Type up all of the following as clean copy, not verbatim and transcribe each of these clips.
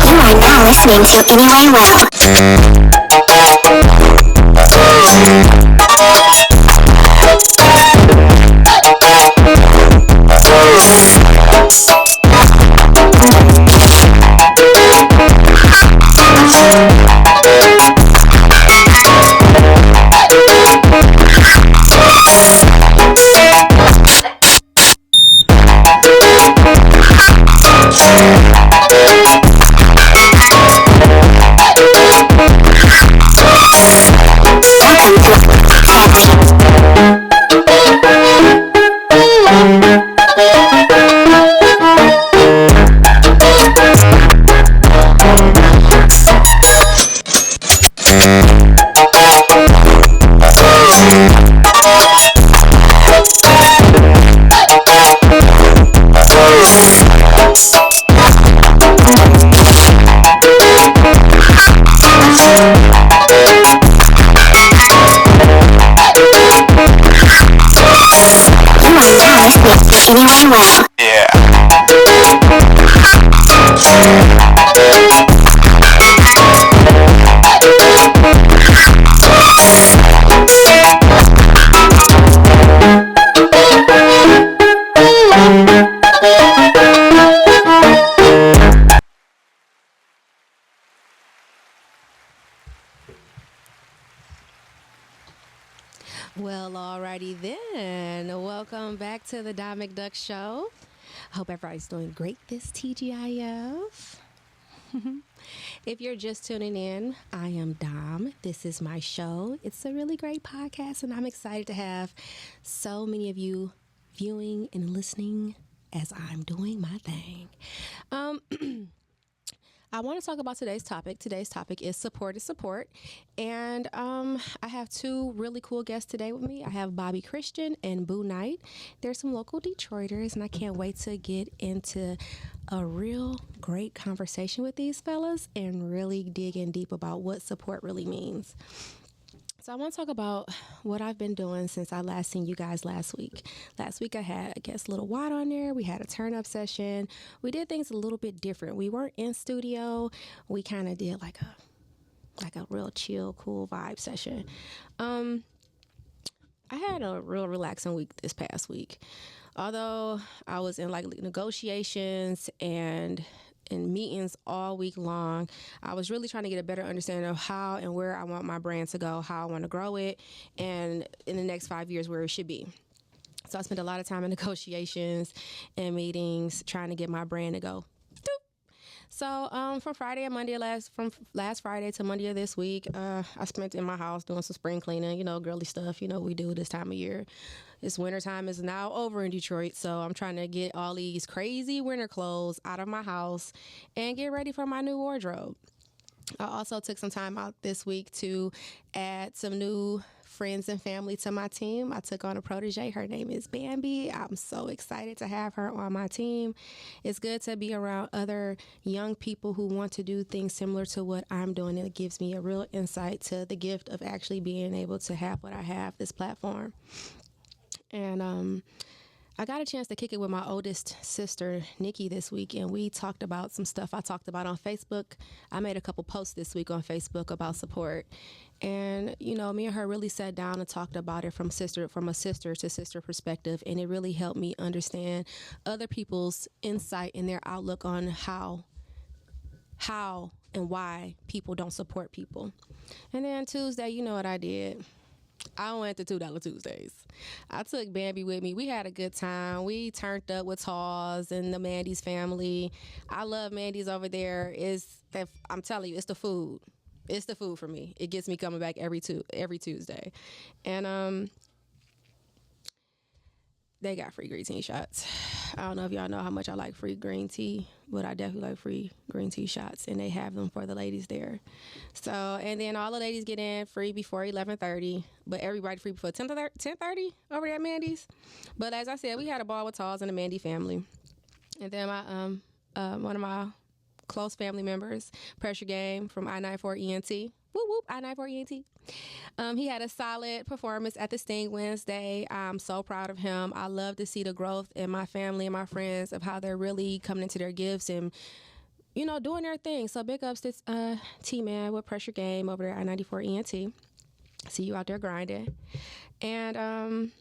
You are now listening to Anyway Well. Anyway Well. Well, alrighty then. Welcome back to the Dom McDuck Show. Hope everybody's doing great this TGIF. If you're just tuning in, I am Dom. This is my show. It's a really great podcast, and I'm excited to have so many of you viewing and listening as I'm doing my thing. I want to talk about today's topic. Today's topic is support is support. And I have two really cool guests today with me. I have Bobby Christian and Boo Knight. They're some local Detroiters, and I can't wait to get into a real great conversation with these fellas and really dig in deep about what support really means. So I want to talk about what I've been doing since I last seen you guys last week. Last week I had, I guess, Little Watt on there. We had a turn-up session. We did things a little bit different. We weren't in studio. We kind of did like a real chill, cool vibe session. I had a real relaxing week this past week. Although I was in like negotiations and in meetings all week long, I was really trying to get a better understanding of how and where I want my brand to go, how I want to grow it, and in the next 5 years where it should be. So I spent a lot of time in negotiations and meetings trying to get my brand to go. So from last Friday to Monday of this week, I spent in my house doing some spring cleaning, girly stuff, we do this time of year. This winter time is now over in Detroit, so I'm trying to get all these crazy winter clothes out of my house and get ready for my new wardrobe. I also took some time out this week to add some new friends and family to my team. I took on a protege. Her name is Bambi. I'm so excited to have her on my team. It's good to be around other young people who want to do things similar to what I'm doing. It gives me a real insight to the gift of actually being able to have what I have, this platform. And I got a chance to kick it with my oldest sister, Nikki, this week, and we talked about some stuff I talked about on Facebook. I made a couple posts this week on Facebook about support. And, me and her really sat down and talked about it from a sister to sister perspective, and it really helped me understand other people's insight and their outlook on how and why people don't support people. And then Tuesday, you know what I did? I went to $2 Tuesdays. I took Bambi with me. We had a good time. We turned up with Taz and the Mandy's family. I love Mandy's over there. I'm telling you, it's the food. It's the food for me. It gets me coming back every Tuesday. And they got free green tea shots. I don't know if y'all know how much I like free green tea, but I definitely like free green tea shots, and they have them for the ladies there. So, and then all the ladies get in free before 11:30, but everybody free before 10:30 over there at Mandy's. But as I said, we had a ball with Talls and the Mandy family, and then my one of my close family members, Pressure Game from I-94 ENT. Whoop, whoop, I-94 ENT. He had a solid performance at the Sting Wednesday. I'm so proud of him. I love to see the growth in my family and my friends of how they're really coming into their gifts and, you know, doing their thing. So big ups to T-Man with Pressure Game over there at I-94 ENT. See you out there grinding. And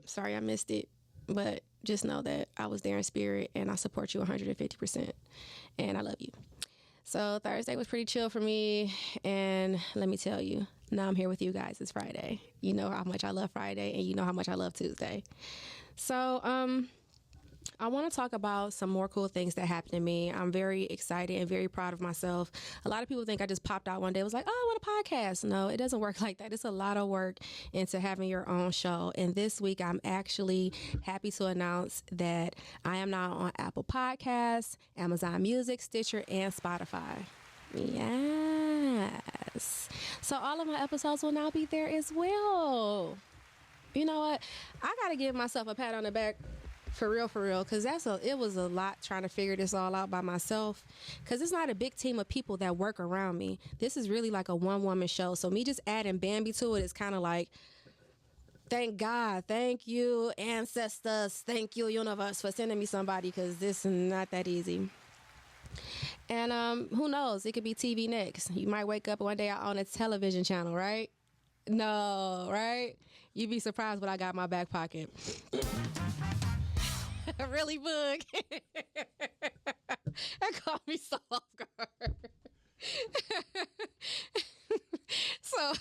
sorry I missed it, but just know that I was there in spirit and I support you 150%. And I love you. So Thursday was pretty chill for me, and let me tell you, now I'm here with you guys. It's Friday. You know how much I love Friday, and you know how much I love Tuesday. So I want to talk about some more cool things that happened to me. I'm very excited and very proud of myself. A lot of people think I just popped out one day. It was like, oh, I want a podcast. No, it doesn't work like that. It's a lot of work into having your own show. And this week, I'm actually happy to announce that I am now on Apple Podcasts, Amazon Music, Stitcher, and Spotify. Yes. So all of my episodes will now be there as well. You know what? I got to give myself a pat on the back. For real, because it was a lot trying to figure this all out by myself, because it's not a big team of people that work around me. This is really like a one-woman show, so me just adding Bambi to it is kind of like, thank God, thank you, ancestors, thank you, universe, for sending me somebody, because this is not that easy. And who knows, it could be TV next. You might wake up one day on a television channel, right? No, right? You'd be surprised what I got in my back pocket. Really, Boog? That caught me so off guard. So,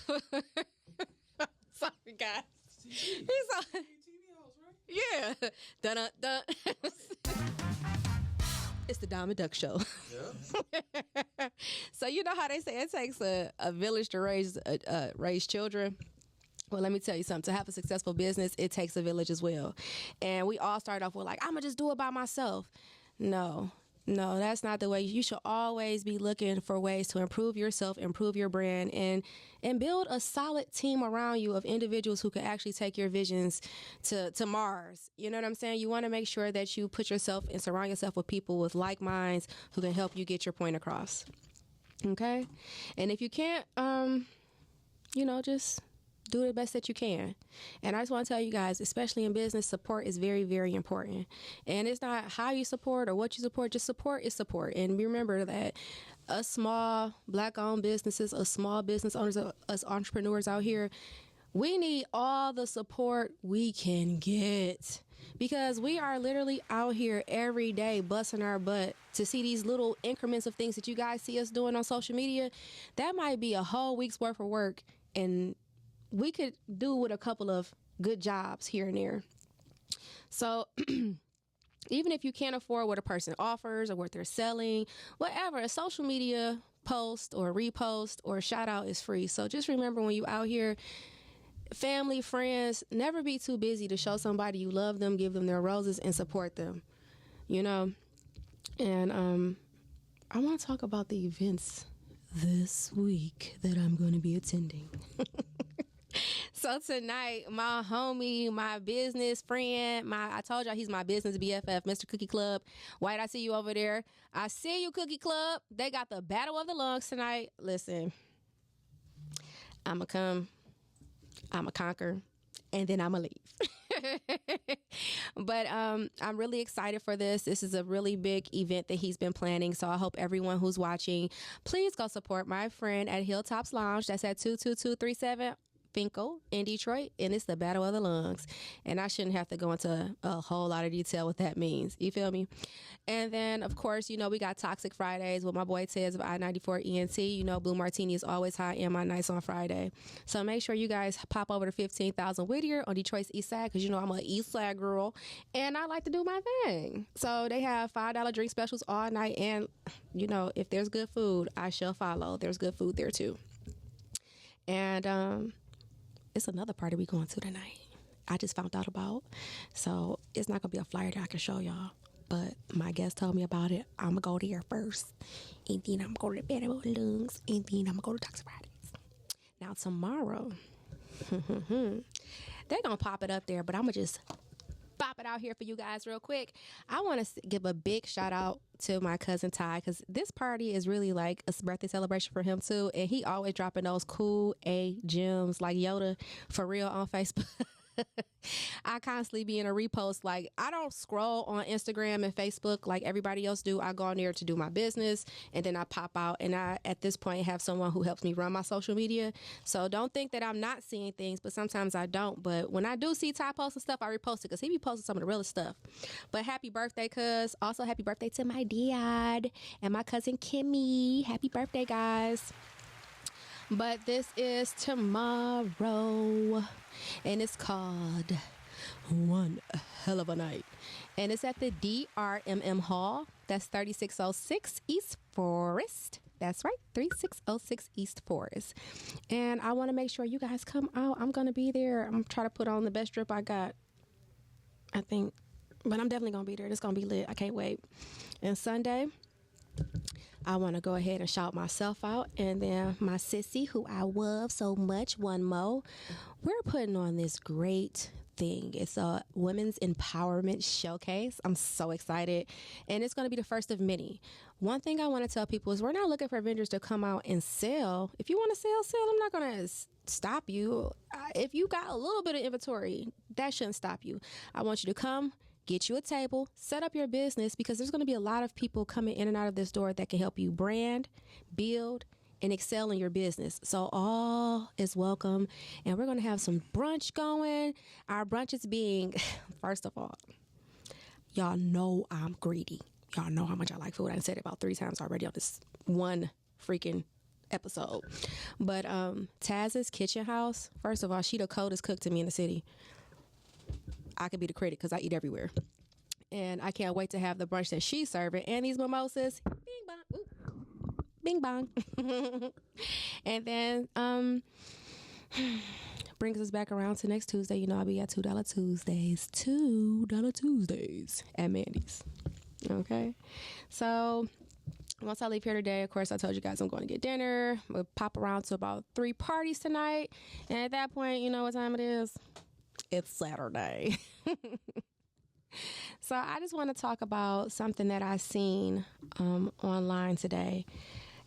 sorry, guys. He's on TV house, right? Yeah. Dun dun. It's the Diamond Duck Show. Yeah. So you know how they say it takes a village to raise children. Well, let me tell you something. To have a successful business, it takes a village as well. And we all start off with like, I'm going to just do it by myself. No, that's not the way. You should always be looking for ways to improve yourself, improve your brand, and build a solid team around you of individuals who can actually take your visions to Mars. You know what I'm saying? You want to make sure that you put yourself and surround yourself with people with like minds who can help you get your point across. Okay? And if you can't, just do the best that you can. And I just want to tell you guys, especially in business, support is very, very important. And it's not how you support or what you support, just support is support. And remember that us small Black-owned businesses, us small business owners, us entrepreneurs out here, we need all the support we can get, because we are literally out here every day busting our butt to see these little increments of things that you guys see us doing on social media. That might be a whole week's worth of work, and we could do with a couple of good jobs here and there. So even if you can't afford what a person offers or what they're selling, whatever, a social media post or repost or shout out is free. So just remember, when you out here, family, friends, never be too busy to show somebody you love them, give them their roses, and support them, you know? And I want to talk about the events this week that I'm going to be attending. So tonight, my homie, my business friend, I told y'all he's my business BFF, Mr. Cookie Club. White, I see you over there. I see you, Cookie Club. They got the Battle of the Lungs tonight. Listen, I'ma come, I'ma conquer, and then I'ma leave. But I'm really excited for this. This is a really big event that he's been planning. So I hope everyone who's watching, please go support my friend at Hilltops Lounge. That's at 22237 Finkel in Detroit, and it's the Battle of the Lungs. And I shouldn't have to go into a whole lot of detail what that means. You feel me? And then, of course, we got Toxic Fridays with my boy Tez of I-94 ENT. Blue Martini is always high in my nights on Friday. So make sure you guys pop over to 15,000 Whittier on Detroit's East Side, because I'm an East Side girl, and I like to do my thing. So they have $5 drink specials all night, and, if there's good food, I shall follow. There's good food there, too. And, it's another party we going to tonight. I just found out about. So it's not going to be a flyer that I can show y'all. But my guest told me about it. I'm going to go there first. And then I'm going to go to Better Lungs. And then I'm going to go to Dr. Fridays. Now, tomorrow, they're going to pop it up there. But I'm going to just pop it out here for you guys real quick. I want to give a big shout out to my cousin Ty, because this party is really like a birthday celebration for him too. And he always dropping those cool A gems like Yoda for real on Facebook. I constantly be in a repost. Like, I don't scroll on Instagram and Facebook like everybody else do. I go on there to do my business, and then I pop out, and I at this point have someone who helps me run my social media. So don't think that I'm not seeing things, but sometimes I don't. But when I do see Ty posting stuff, I repost it because he be posting some of the realest stuff. But happy birthday, cuz. Also happy birthday to my dad and my cousin Kimmy. Happy birthday, guys. But this is tomorrow, and it's called One Hell of a Night. And it's at the DRMM Hall. That's 3606 East Forest. That's right, 3606 East Forest. And I want to make sure you guys come out. I'm going to be there. I'm trying to put on the best drip I got, I think. But I'm definitely going to be there. It's going to be lit. I can't wait. And Sunday, I want to go ahead and shout myself out, and then my sissy, who I love so much, One Mo. We're putting on this great thing. It's a women's empowerment showcase. I'm so excited, and it's going to be the first of many. One thing I want to tell people is we're not looking for vendors to come out and sell. If you want to sell. I'm not going to stop you. If you got a little bit of inventory, that shouldn't stop you. I want you to come, get you a table, set up your business, because there's going to be a lot of people coming in and out of this door that can help you brand, build, and excel in your business. So all is welcome. And we're going to have some brunch going. Our brunch is being, first of all, y'all know I'm greedy. Y'all know how much I like food. I said it about 3 times already on this one freaking episode. But Taz's Kitchen House, first of all, she the coldest cook to me in the city. I could be the critic because I eat everywhere. And I can't wait to have the brunch that she's serving and these mimosas. Bing bong. Ooh. Bing bong. And then brings us back around to next Tuesday. You know, I'll be at $2 Tuesdays. $2 Tuesdays at Mandy's. Okay. So once I leave here today, of course, I told you guys I'm going to get dinner. We'll pop around to about 3 parties tonight. And at that point, you know what time it is? It's Saturday. So I just want to talk about something that I seen online today.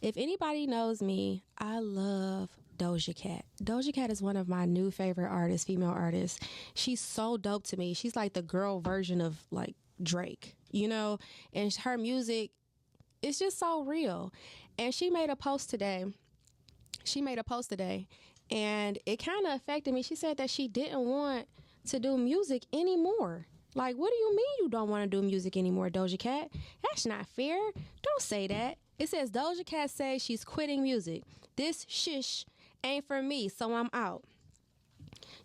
If anybody knows me, I love Doja Cat. Doja Cat is one of my new favorite artists, female artists. She's so dope to me. She's like the girl version of like Drake, you know, and her music is just so real. And she made a post today. And it kind of affected me. She said that she didn't want to do music anymore. Like, what do you mean you don't want to do music anymore, Doja Cat? That's not fair. Don't say that. It says Doja Cat says she's quitting music. This shish ain't for me, so I'm out.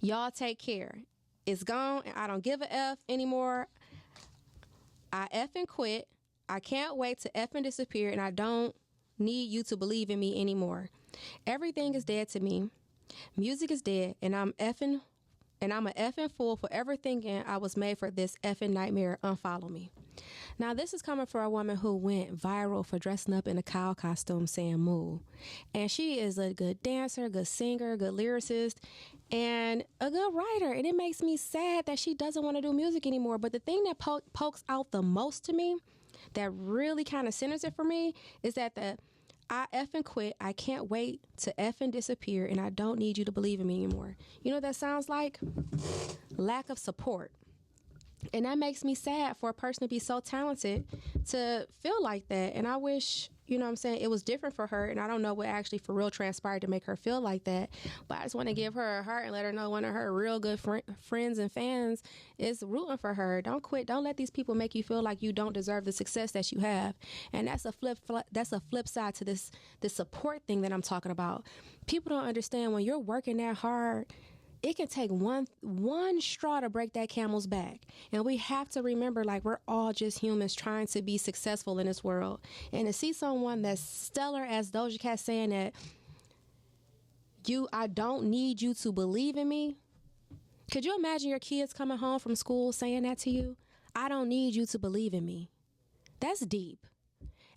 Y'all take care. It's gone, and I don't give a F anymore. I effing quit. I can't wait to effing disappear, and I don't need you to believe in me anymore. Everything is dead to me. Music is dead, and I'm a effing fool for ever thinking I was made for this effing nightmare. Unfollow me. Now, this is coming from a woman who went viral for dressing up in a cow costume saying moo. And she is a good dancer, good singer, good lyricist, and a good writer. And it makes me sad that she doesn't want to do music anymore. But the thing that pokes out the most to me, that really kind of centers it for me, is that I effing quit. I can't wait to effing disappear, and I don't need you to believe in me anymore. You know what that sounds like? Lack of support. And that makes me sad for a person to be so talented to feel like that. And I wish, you know what I'm saying, it was different for her. And I don't know what actually for real transpired to make her feel like that. But I just want to give her a heart and let her know one of her real good friends and fans is rooting for her. Don't quit. Don't let these people make you feel like you don't deserve the success that you have. And that's a flip side to this support thing that I'm talking about. People don't understand when you're working that hard, it can take one straw to break that camel's back. And we have to remember, like, we're all just humans trying to be successful in this world. And to see someone that's stellar as Doja Cat saying that I don't need you to believe in me, Could you imagine your kids coming home from school saying that to you? I don't need you to believe in me. That's deep.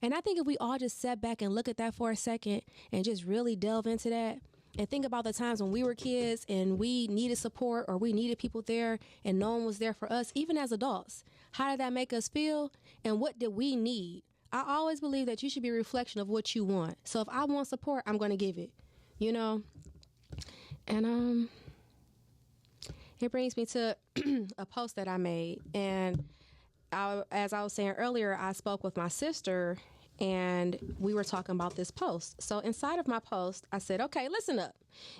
And I think if we all just sat back and look at that for a second and just really delve into that and think about the times when we were kids and we needed support or we needed people there and no one was there for us, even as adults, how did that make us feel? And what did we need? I always believe that you should be a reflection of what you want. So if I want support, I'm going to give it, you know? And it brings me to a post that I made. And as I was saying earlier, I spoke with my sister and we were talking about this post. So inside of my post, I said, okay, listen up.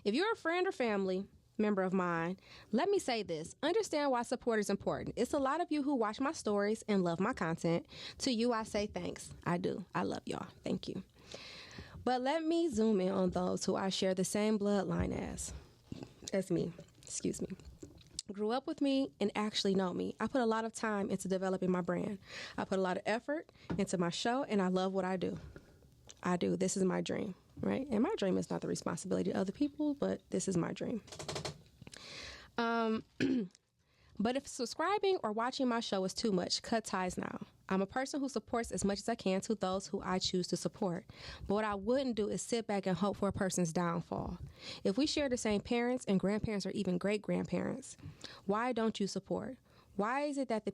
If you're a friend or family member of mine, let me say this. Understand why support is important. It's a lot of you who watch my stories and love my content. To you, I say thanks. I do. I love y'all. Thank you. But let me zoom in on those who I share the same bloodline as me. Excuse me. Grew up with me and actually know me. I put a lot of time into developing my brand. I put a lot of effort into my show, and I love what I do. I do. This is my dream, right? And my dream is not the responsibility of other people, but this is my dream. But if subscribing or watching my show is too much, cut ties now. I'm a person who supports as much as I can to those who I choose to support. But what I wouldn't do is sit back and hope for a person's downfall. If we share the same parents and grandparents or even great-grandparents, why don't you support? Why is it that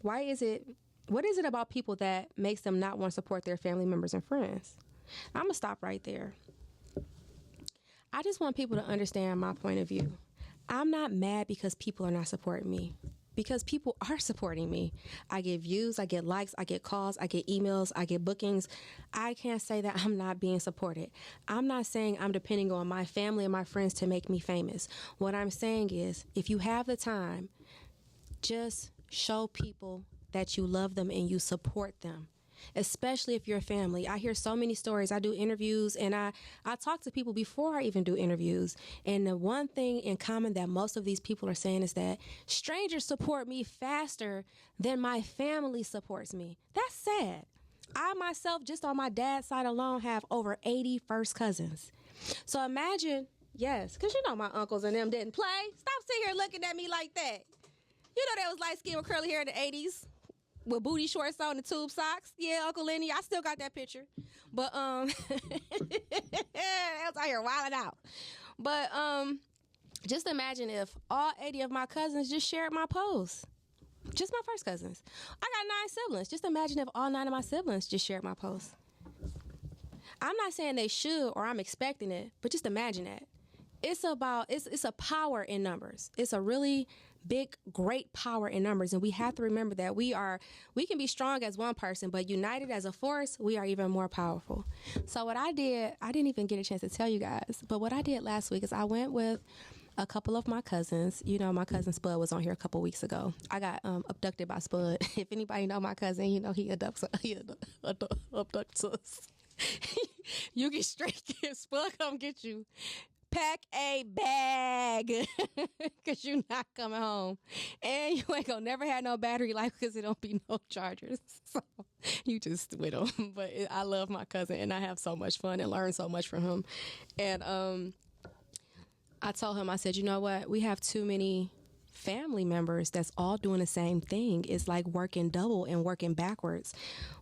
what is it about people that makes them not want to support their family members and friends? I'm going to stop right there. I just want people to understand my point of view. I'm not mad because people are not supporting me. Because people are supporting me. I get views, I get likes, I get calls, I get emails, I get bookings. I can't say that I'm not being supported. I'm not saying I'm depending on my family and my friends to make me famous. What I'm saying is, if you have the time, just show people that you love them and you support them. Especially if you're a family. I hear so many stories. I do interviews and I talk to people before I even do interviews. And the one thing in common that most of these people are saying is that strangers support me faster than my family supports me. That's sad. I myself, just on my dad's side alone, have over 80 first cousins. So imagine, yes, because you know my uncles and them didn't play. Stop sitting here looking at me like that. You know that was light skin with curly hair in the 80s. With booty shorts on and tube socks. Yeah, Uncle Lenny, I still got that picture. But I was out here wilding out. But just imagine if all 80 of my cousins just shared my post. Just my first cousins. I got 9 siblings. Just imagine if all 9 of my siblings just shared my post. I'm not saying they should or I'm expecting it, but just imagine that. It's a power in numbers. It's a really big, great power in numbers. And we have to remember that we can be strong as one person, but united as a force, we are even more powerful. So what I didn't even get a chance to tell you guys, but what I did last week is I went with a couple of my cousins. You know, my cousin Spud was on here a couple weeks ago. I got abducted by Spud. If anybody know my cousin, you know he abducts us. You get straight there. Spud come get you. Pack a bag because you're not coming home. And you ain't going to never have no battery life because it don't be no chargers. So you just with him. But I love my cousin and I have so much fun and learn so much from him. And I told him, I said, you know what? We have too many family members that's all doing the same thing. It's like working double and working backwards.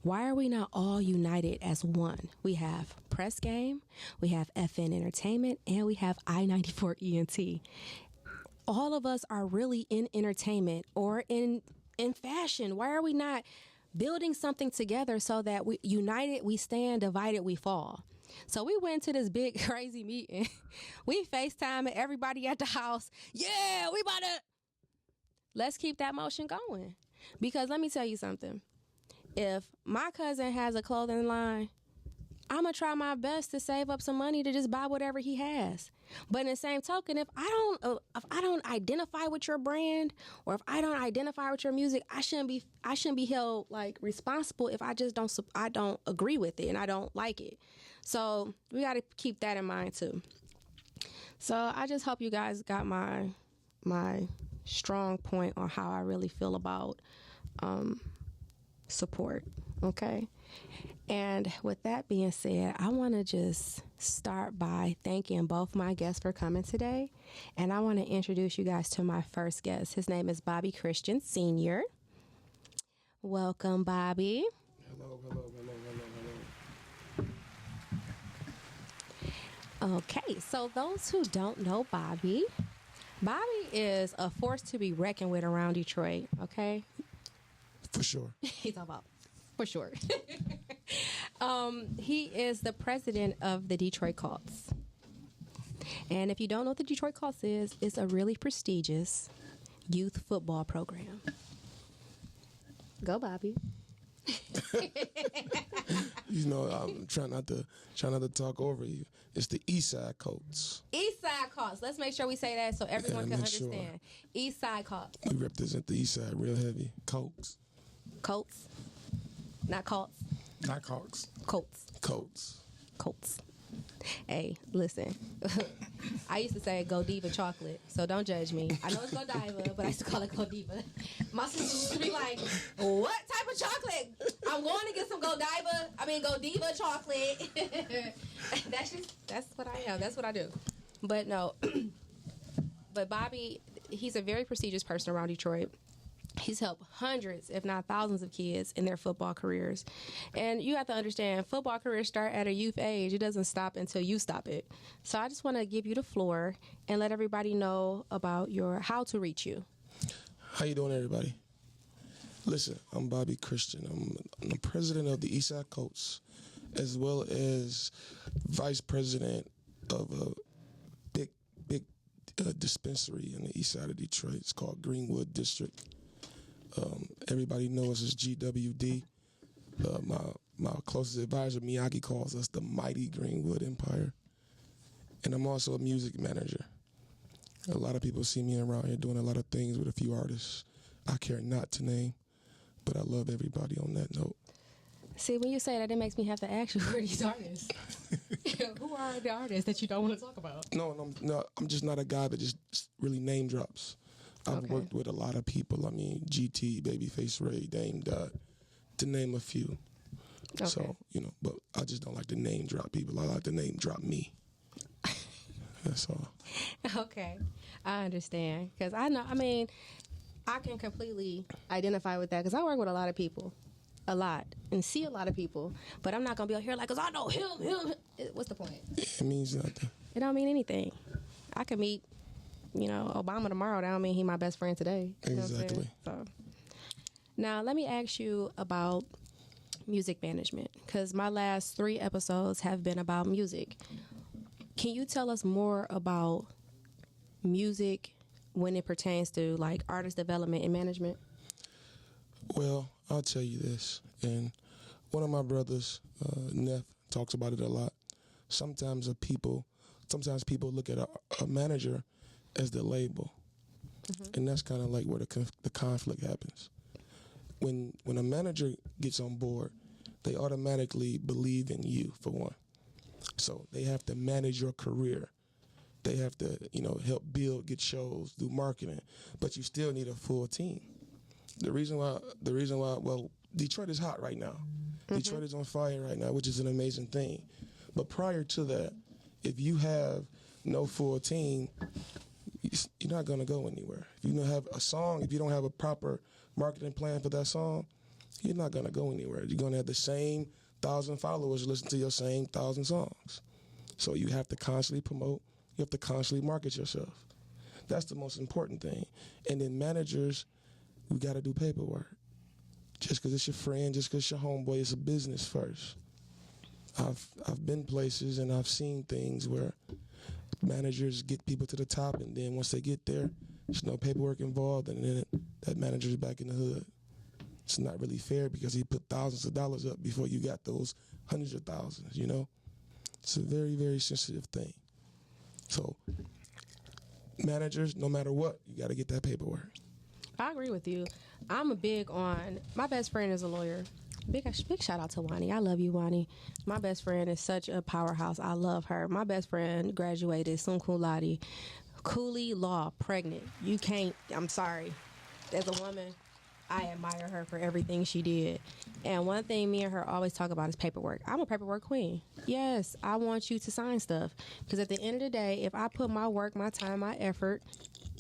Why are we not all united as one? We have Press Game, we have FN Entertainment, and we have I-94 ENT. All of us are really in entertainment or in fashion. Why are we not building something together so that we united we stand, divided we fall? So we went to this big crazy meeting. We FaceTime everybody at the house. Yeah, we about to. Let's keep that motion going. Because let me tell you something. If my cousin has a clothing line, I'm going to try my best to save up some money to just buy whatever he has. But in the same token, if I don't identify with your brand or if I don't identify with your music, I shouldn't be held like responsible if I don't agree with it and I don't like it. So we got to keep that in mind too. So I just hope you guys got my strong point on how I really feel about support Okay. And with that being said, I want to just start by thanking both my guests for coming today. And I want to introduce you guys to my first guest. His name is Bobby Christian Sr. Welcome, Bobby. Hello. Okay, so those who don't know Bobby is a force to be reckoned with around Detroit, okay? For sure. He's all about, for sure. He is the president of the Detroit Colts. And if you don't know what the Detroit Colts is, it's a really prestigious youth football program. Go, Bobby. You know, I'm trying not to talk over you. It's the Eastside Colts. Eastside Colts. Let's make sure we say that so everyone can understand. Sure. Eastside Colts. We represent the Eastside real heavy. Colts. Colts. Not Colts. Not Colts. Colts. Colts. Colts. Hey, listen. I used to say Godiva chocolate, so don't judge me. I know it's Godiva, but I used to call it Godiva. My sister used to be like, what type of chocolate? I'm going to get some Godiva chocolate. That's what I am. That's what I do. But no, but Bobby, he's a very prestigious person around Detroit. He's helped hundreds, if not thousands, of kids in their football careers. And you have to understand, football careers start at a youth age. It doesn't stop until you stop it. So I just want to give you the floor and let everybody know about how to reach you. How you doing, everybody? Listen, I'm Bobby Christian. I'm the president of the Eastside Colts, as well as vice president of a big dispensary in the east side of Detroit. It's called Greenwood District. Everybody knows us as GWD. My closest advisor, Miyagi, calls us the Mighty Greenwood Empire. And I'm also a music manager. A lot of people see me around here doing a lot of things with a few artists I care not to name, but I love everybody on that note. See, when you say that, it makes me have to ask you, who are these artists? Who are the artists that you don't want to talk about? No, I'm just not a guy that just really name drops. I've worked with a lot of people. I mean, GT, Babyface Ray, Dame Dot, to name a few. Okay. So, but I just don't like to name drop people. I like to name drop me. That's all. Okay. I understand. Because I can completely identify with that because I work with a lot of people. A lot. And see a lot of people. But I'm not going to be out here like, because I know him. What's the point? It means nothing. It don't mean anything. I can meet Obama tomorrow. That don't mean he my best friend today. Exactly. So now let me ask you about music management, because my last 3 episodes have been about music. Can you tell us more about music when it pertains to like artist development and management? Well, I'll tell you this, and one of my brothers, Neff, talks about it a lot. Sometimes people look at a manager as the label, and that's kind of like where the conflict happens. When a manager gets on board, they automatically believe in you, for one. So they have to manage your career. They have to, help build, get shows, do marketing, but you still need a full team. The reason why, well, Detroit is hot right now. Detroit is on fire right now, which is an amazing thing. But prior to that, if you have no full team, you're not going to go anywhere. If you don't have a song, if you don't have a proper marketing plan for that song, you're not going to go anywhere. You're going to have the same 1,000 followers listen to your same 1,000 songs. So you have to constantly promote. You have to constantly market yourself. That's the most important thing. And then managers, we got to do paperwork. Just because it's your friend, just because it's your homeboy, it's a business first. I've been places and I've seen things where managers get people to the top, and then once they get there, there's no paperwork involved, and then that manager's back in the hood. It's not really fair because he put thousands of dollars up before you got those hundreds of thousands, It's a very, very sensitive thing. So managers, no matter what, you got to get that paperwork. I agree with you. I'm a big on, my best friend is a lawyer. Big shout out to Wani. I love you, Wani. My best friend is such a powerhouse. I love her. My best friend graduated summa cum laude, Cooley Law, pregnant. You can't, I'm sorry. As a woman, I admire her for everything she did. And one thing me and her always talk about is paperwork. I'm a paperwork queen. Yes, I want you to sign stuff. Because at the end of the day, if I put my work, my time, my effort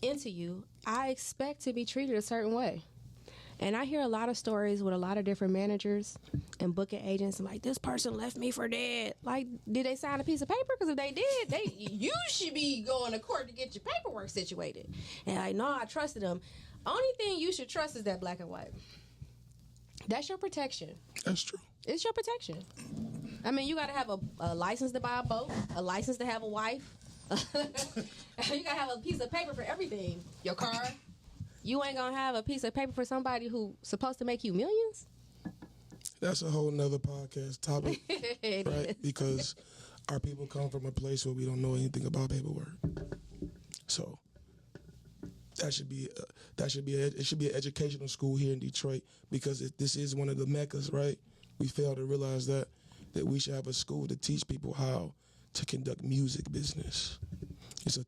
into you, I expect to be treated a certain way. And I hear a lot of stories with a lot of different managers and booking agents. I'm like, this person left me for dead. Like, did they sign a piece of paper? Because if they did, you should be going to court to get your paperwork situated. And like, no, I trusted them. Only thing you should trust is that black and white. That's your protection. That's true. It's your protection. I mean, you got to have a license to buy a boat, a license to have a wife. You got to have a piece of paper for everything. Your car. You ain't going to have a piece of paper for somebody who's supposed to make you millions? That's a whole nother podcast topic, right? Because our people come from a place where we don't know anything about paperwork. So it should be an educational school here in Detroit, because this is one of the meccas, right? We fail to realize that we should have a school to teach people how to conduct music business. It's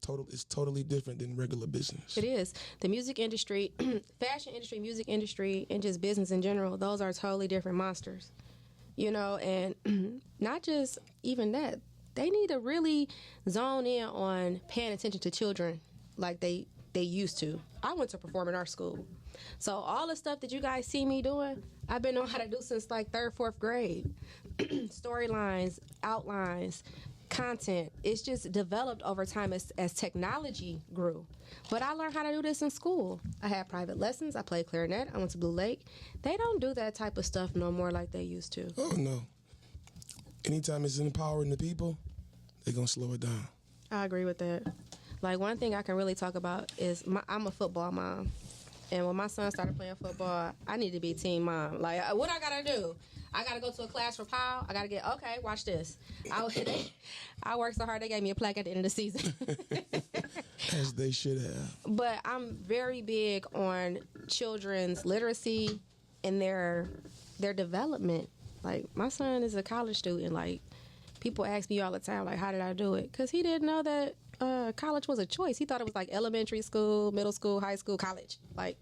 totally different than regular business. It is. The music industry, fashion industry, music industry, and just business in general, those are totally different monsters. You know, and not just even that. They need to really zone in on paying attention to children like they used to. I went to performing arts school. So all the stuff that you guys see me doing, I've been knowing how to do since like 3rd, 4th grade. Storylines, outlines, content. It's just developed over time as technology grew. But I learned how to do this in school. I had private lessons. I played clarinet. I went to Blue Lake. They don't do that type of stuff no more like they used to. Oh, no. Anytime it's empowering the people, they're going to slow it down. I agree with that. Like, one thing I can really talk about is I'm a football mom. And when my son started playing football, I need to be team mom. Like, what I got to do? I got to go to a class for POW. I got to okay, watch this. I worked so hard, they gave me a plaque at the end of the season. As they should have. But I'm very big on children's literacy and their development. Like, my son is a college student. Like, people ask me all the time, like, how did I do it? Because he didn't know that college was a choice. He thought it was like elementary school, middle school, high school, college. Like,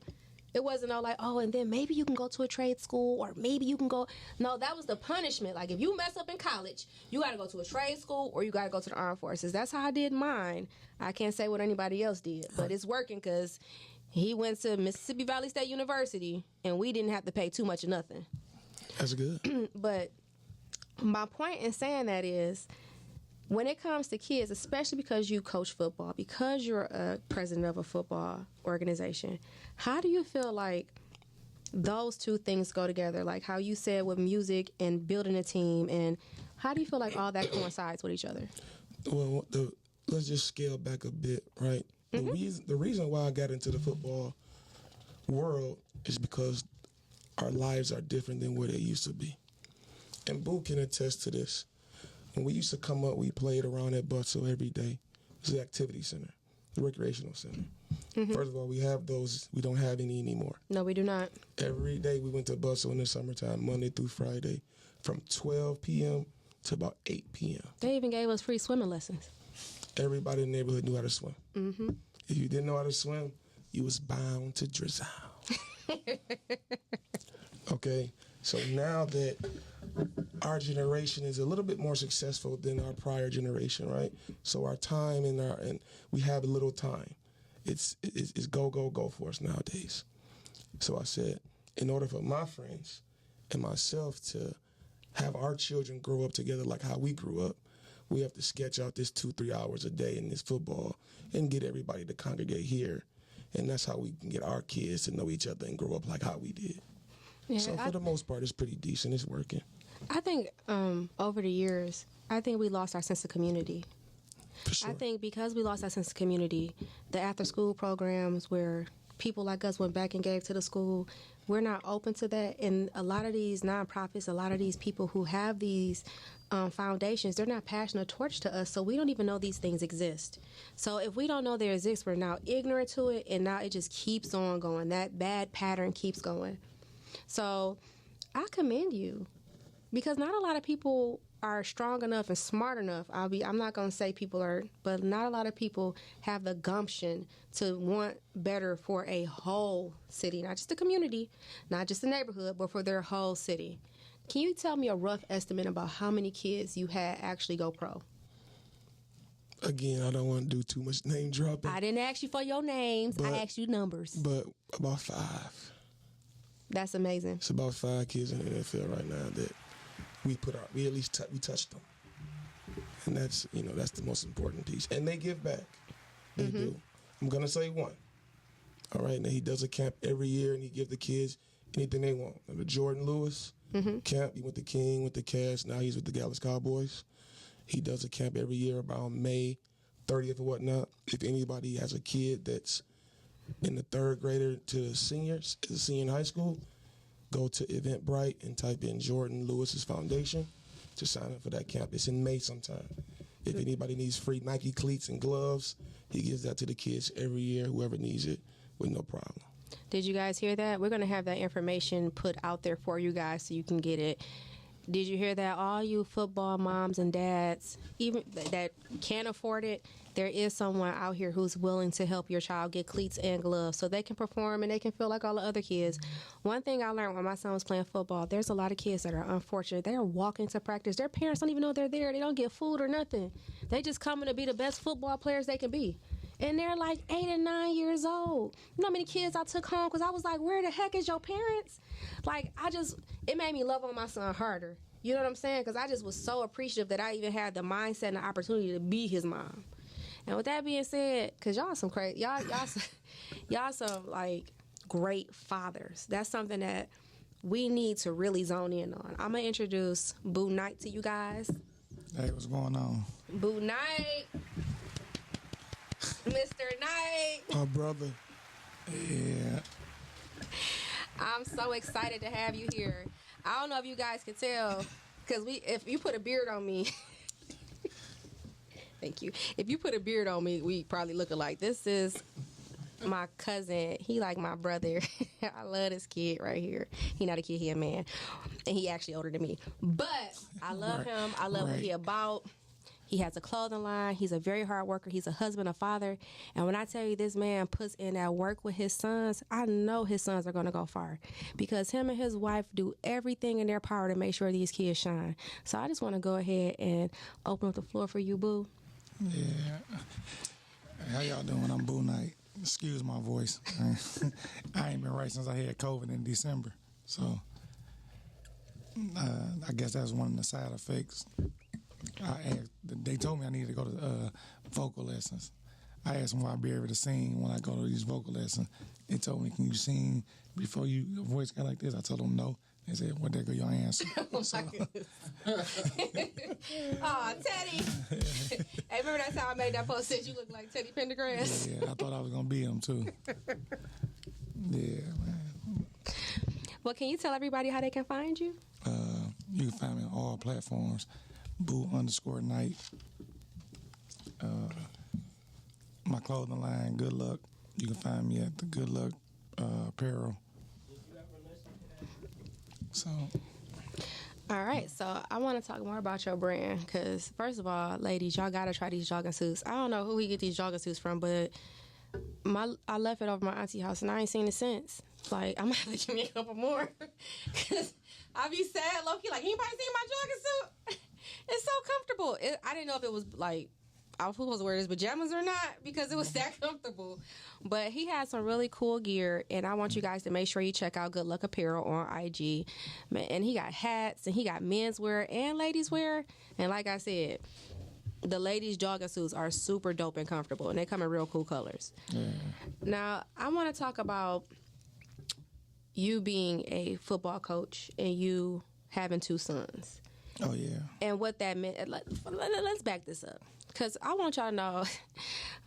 it wasn't all like, oh, and then maybe you can go to a trade school, or maybe you can go. No, that was the punishment. Like, if you mess up in college, you got to go to a trade school or you got to go to the armed forces. That's how I did mine. I can't say what anybody else did, but it's working because he went to Mississippi Valley State University and we didn't have to pay too much of nothing. That's good. But my point in saying that is, when it comes to kids, especially because you coach football, because you're a president of a football organization, how do you feel like those two things go together? Like how you said with music and building a team, and how do you feel like all that coincides with each other? Well, let's just scale back a bit, right? Mm-hmm. The reason why I got into the football world is because our lives are different than where they used to be. And Boo can attest to this. When we used to come up, we played around at Buttsville every day. It's the activity center, the recreational center. Mm-hmm. First of all, we have those. We don't have any anymore. No, we do not. Every day we went to Buttsville in the summertime, Monday through Friday, from 12 p.m. to about 8 p.m. They even gave us free swimming lessons. Everybody in the neighborhood knew how to swim. Mm-hmm. If you didn't know how to swim, you was bound to drizzle. Okay, so now that our generation is a little bit more successful than our prior generation, right? So our time and we have a little time. It's go for us nowadays. So I said, in order for my friends and myself to have our children grow up together like how we grew up, we have to sketch out this 2-3 hours a day in this football and get everybody to congregate here. And that's how we can get our kids to know each other and grow up like how we did. Yeah, so for the most part, it's pretty decent. It's working. I think over the years, I think we lost our sense of community. For sure. I think because we lost our sense of community, the after-school programs where people like us went back and gave to the school, we're not open to that. And a lot of these nonprofits, a lot of these people who have these foundations, they're not passing a torch to us, so we don't even know these things exist. So if we don't know they exist, we're now ignorant to it, and now it just keeps on going. That bad pattern keeps going. So I commend you, because not a lot of people are strong enough and smart enough. I'm not going to say people are, but not a lot of people have the gumption to want better for a whole city, not just a community, not just a neighborhood, but for their whole city. Can you tell me a rough estimate about how many kids you had actually go pro? Again, I don't want to do too much name dropping. I didn't ask you for your names. I asked you numbers. But about 5. That's amazing. It's about 5 kids in the NFL right now that we at least we touched them, and that's the most important piece. And they give back. They do. I'm gonna say one. All right, now he does a camp every year, and he gives the kids anything they want. The Jordan Lewis camp, he went to King, went to Cass. Now he's with the Dallas Cowboys. He does a camp every year around May 30th or whatnot. If anybody has a kid that's in the 3rd grader to seniors, is a senior in high school, go to Eventbrite and type in Jordan Lewis's Foundation to sign up for that camp. It's in May sometime. If anybody needs free Nike cleats and gloves, he gives that to the kids every year, whoever needs it, with no problem. Did you guys hear that? We're going to have that information put out there for you guys so you can get it. Did you hear that? All you football moms and dads, even that can't afford it, there is someone out here who's willing to help your child get cleats and gloves so they can perform and they can feel like all the other kids. One thing I learned when my son was playing football, there's a lot of kids that are unfortunate. They are walking to practice. Their parents don't even know they're there. They don't get food or nothing. They just coming to be the best football players they can be. And they're like 8 and 9 years old. You know how many kids I took home because I was like, where the heck is your parents? Like, it made me love on my son harder. You know what I'm saying? Because I just was so appreciative that I even had the mindset and the opportunity to be his mom. And with that being said, because y'all some crazy, y'all some like great fathers. That's something that we need to really zone in on. I'm going to introduce Boo Knight to you guys. Hey, what's going on? Boo Knight. Mr. Knight. My brother. Yeah. I'm so excited to have you here. I don't know if you guys can tell, because if you put a beard on me, thank you. If you put a beard on me, we probably look alike. This is my cousin. He like my brother. I love this kid right here. He not a kid, he a man. And he actually older than me. But I love him. I love what he about. He has a clothing line. He's a very hard worker. He's a husband, a father. And when I tell you this man puts in that work with his sons, I know his sons are going to go far because him and his wife do everything in their power to make sure these kids shine. So I just want to go ahead and open up the floor for you, Boo. Yeah. How y'all doing? I'm Boo Knight. Excuse my voice. I ain't been right since I had COVID in December. So I guess that's one of the side effects. They told me I needed to go to vocal lessons. I asked them why I'd be able to sing when I go to these vocal lessons. They told me, can you sing before your voice got like this? I told them no. They said, well, there go your answer. Oh, my goodness. Oh, Teddy. Hey, remember that time I made that post said you look like Teddy Pendergrass? Yeah, I thought I was going to be him, too. Yeah, man. Well, can you tell everybody how they can find you? You can find me on all platforms. Boo_Knight. My clothing line, Good Luck. You can find me at the Good Luck Apparel. So. All right, so I want to talk more about your brand because, first of all, ladies, y'all got to try these jogging suits. I don't know who we get these jogging suits from, but I left it over my auntie house and I ain't seen it since. Like, I'm going to have to give me a couple more because I be sad, low-key, like, anybody seen my jogging suit? It's so comfortable. I didn't know if it was like I was supposed to wear his pajamas or not because it was that comfortable. But he has some really cool gear, and I want you guys to make sure you check out Good Luck Apparel on IG. And he got hats, and he got men's wear and ladies wear. And like I said, the ladies' jogging suits are super dope and comfortable, and they come in real cool colors. Yeah. Now, I want to talk about you being a football coach and you having 2 sons. Oh, yeah. And what that meant. Let's back this up. Because I want y'all to know,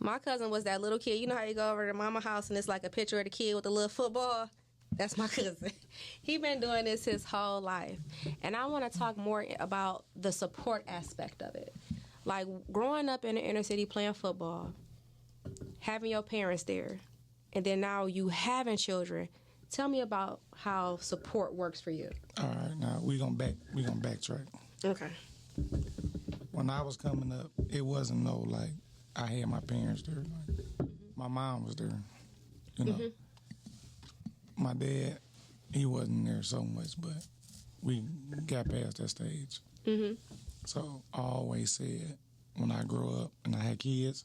my cousin was that little kid. You know how you go over to mama's house and it's like a picture of the kid with a little football? That's my cousin. He been doing this his whole life. And I want to talk more about the support aspect of it. Like growing up in the inner city playing football, having your parents there, and then now you having children. Tell me about how support works for you. All right, now we're gonna backtrack. Okay. when I was coming up, it wasn't no like I had my parents there. Like, my mom was there, you know. My dad, he wasn't there so much, but we got past that stage. So I always said, when I grow up and I had kids,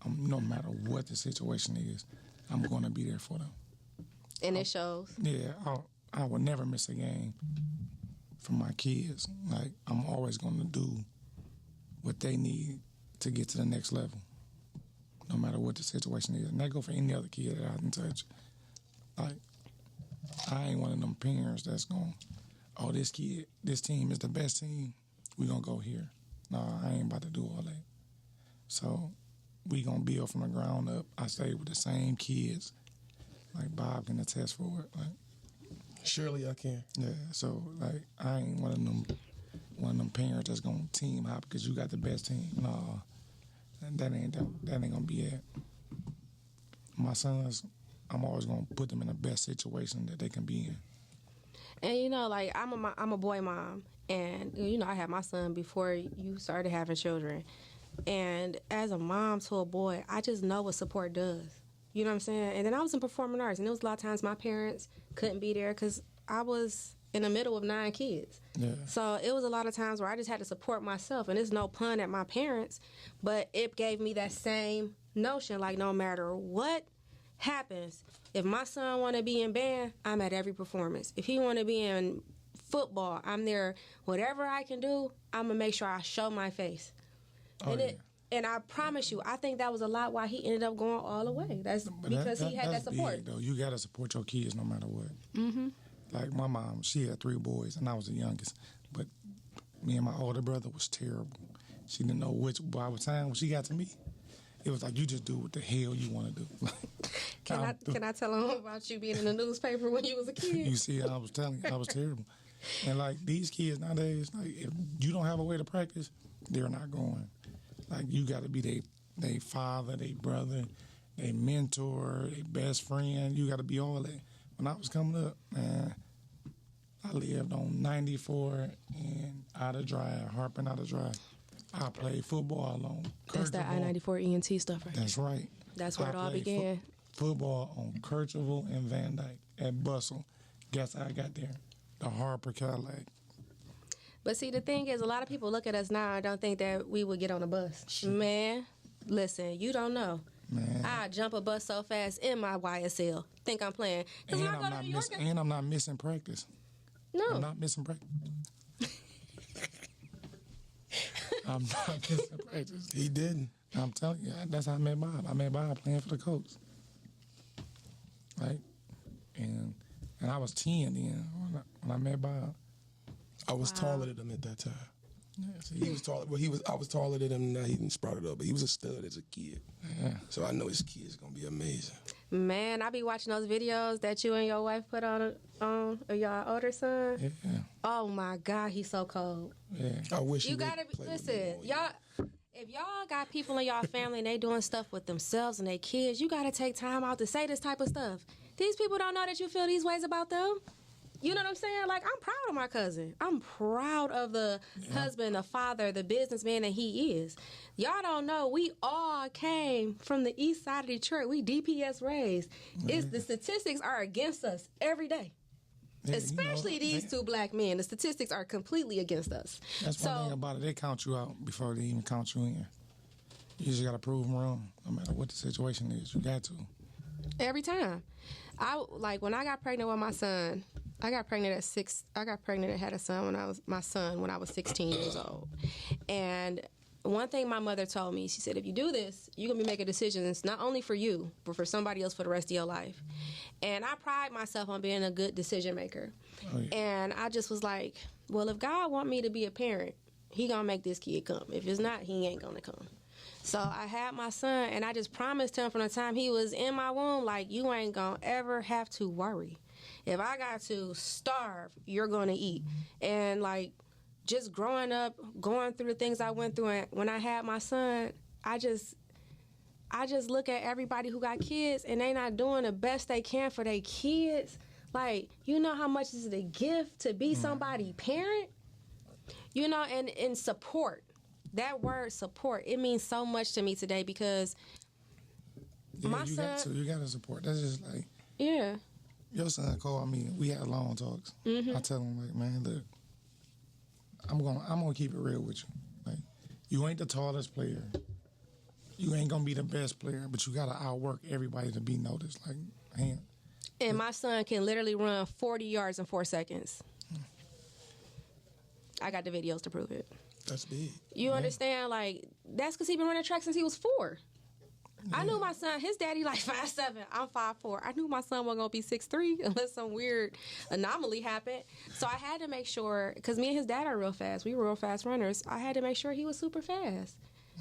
no matter what the situation is, I'm going to be there for them. And it shows. Yeah, I would never miss a game for my kids. Like, I'm always going to do what they need to get to the next level, no matter what the situation is. And that go for any other kid that I can touch. Like, I ain't one of them parents that's going, oh, this team is the best team, we going to go here. No, I ain't about to do all that. So we going to build from the ground up. I stay with the same kids. Like, Bob can attest for it. Like, Surely I can. yeah, so, like, I ain't one of them parents that's going to team hop because you got the best team. No, that ain't going to be it. My sons, I'm always going to put them in the best situation that they can be in. And you know, like I'm a boy mom, and you know I had my son before you started having children. And as a mom to a boy, I just know what support does. You know what I'm saying? And then I was in performing arts, and there was a lot of times my parents couldn't be there because I was in the middle of 9 kids. Yeah. So it was a lot of times where I just had to support myself, and it's no pun at my parents, but it gave me that same notion, like no matter what happens, if my son want to be in band, I'm at every performance. If he want to be in football, I'm there. Whatever I can do, I'm gonna make sure I show my face. Oh, and yeah. And I promise you, I think that was a lot why he ended up going all the way. That's because he had that support. Big, though. You gotta support your kids no matter what. Mm-hmm. Like my mom, she had 3 boys, and I was the youngest. But me and my older brother was terrible. She didn't know by the time when she got to me, it was like, you just do what the hell you want to do. Can I tell him about you being in the newspaper when you was a kid? You see, I was telling you, I was terrible. And like these kids nowadays, like if you don't have a way to practice, they're not going. Like you got to be their father, their brother, their mentor, their best friend. You got to be all that. When I was coming up, man, I lived on 94 and Outer Drive, Harpin Outer Drive. I played football on That's that I-94 ENT stuff right That's right. That's where it all played began. Football on Kirchville and Van Dyke at Bustle. Guess how I got there? The Harper Cadillac. But see, the thing is, a lot of people look at us now and don't think that we would get on a bus. Man, listen, you don't know. Man. I jump a bus so fast in my YSL. Think I'm playing. 'Cause when I go to New York, And I'm not missing practice. no. I'm not missing practice. I'm not missing practice. He didn't. I'm telling you, that's how I met Bob. I met Bob playing for the Colts. Right? And I was 10 then when I met Bob. I was taller than him at that time. Yeah, see, He was taller. Well, I was taller than him. Now he didn't sprouted up, but he was a stud as a kid. Yeah. So I know his kid's gonna be amazing. Man, I be watching those videos that you and your wife put on your older son. Yeah. Oh my God, he's so cold. Yeah. I wish You he gotta would play with listen, me more. y'all. If y'all got people in y'all family and they doing stuff with themselves and their kids, you gotta take time out to say this type of stuff. These people don't know that you feel these ways about them. You know what I'm saying? Like, I'm proud of my cousin. I'm proud of the husband, the father, the businessman that he is. Y'all don't know, we all came from the east side of Detroit. We DPS raised. It's the statistics are against us every day. Yeah, Especially these 2 black men. The statistics are completely against us. That's one thing about it. They count you out before they even count you in. You just got to prove them wrong, no matter what the situation is. You got to. Every time. When I got pregnant with my son, I got pregnant at 6. I got pregnant and had a son when I was 16 years old. And one thing my mother told me, she said, if you do this, you're going to be making decisions not only for you, but for somebody else for the rest of your life. And I pride myself on being a good decision maker. Oh, yeah. And I just was like, well, if God want me to be a parent, he going to make this kid come. If it's not, he ain't going to come. So I had my son, and I just promised him from the time he was in my womb, like, you ain't going to ever have to worry. If I got to starve, you're going to eat. And, like, just growing up, going through the things I went through, and when I had my son, I just look at everybody who got kids, and they not doing the best they can for their kids. Like, you know how much is it a gift to be somebody's parent? You know, and support. That word support, it means so much to me today because my son. You got to support. That's just like. Yeah. Your son called me. We had long talks. I tell him like, man, look, I'm gonna keep it real with you. Like, you ain't the tallest player. You ain't gonna be the best player, but you gotta outwork everybody to be noticed. Like, man. And my son can literally run 40 yards in 4 seconds. I got the videos to prove it. That's big. You understand? Like, that's because he been running track since he was 4. Yeah. I knew my son, his daddy like 5'7". I'm 5'4". I knew my son wasn't going to be 6'3" unless some weird anomaly happened. So I had to make sure, because me and his dad are real fast. We were real fast runners. I had to make sure he was super fast.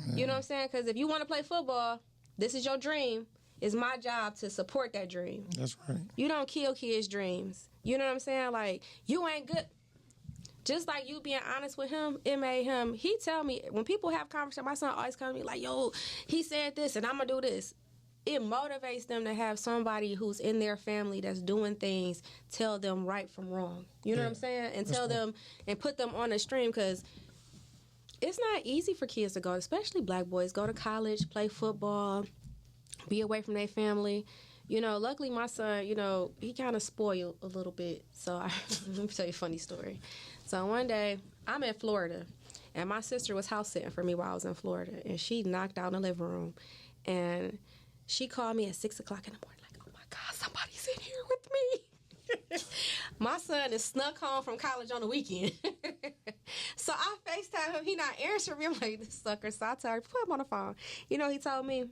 Yeah. You know what I'm saying? Because if you want to play football, this is your dream. It's my job to support that dream. That's right. You don't kill kids' dreams. You know what I'm saying? Like, you ain't good. Just like you being honest with him, it made him, he tell me, when people have conversations, my son always comes to me like, yo, he said this and I'm going to do this. It motivates them to have somebody who's in their family that's doing things, tell them right from wrong. You know what I'm saying? And tell them and put them on a stream, because it's not easy for kids to go, especially black boys, go to college, play football, be away from their family. You know, luckily my son, you know, he kind of spoiled a little bit. So let me tell you a funny story. So one day, I'm in Florida, and my sister was house sitting for me while I was in Florida, and she knocked out in the living room. And she called me at 6 o'clock in the morning, like, oh my God, somebody's in here with me. My son is snuck home from college on the weekend. So I FaceTime him. He not answering me. I'm like, this sucker. So I tell her, put him on the phone. You know, he told me,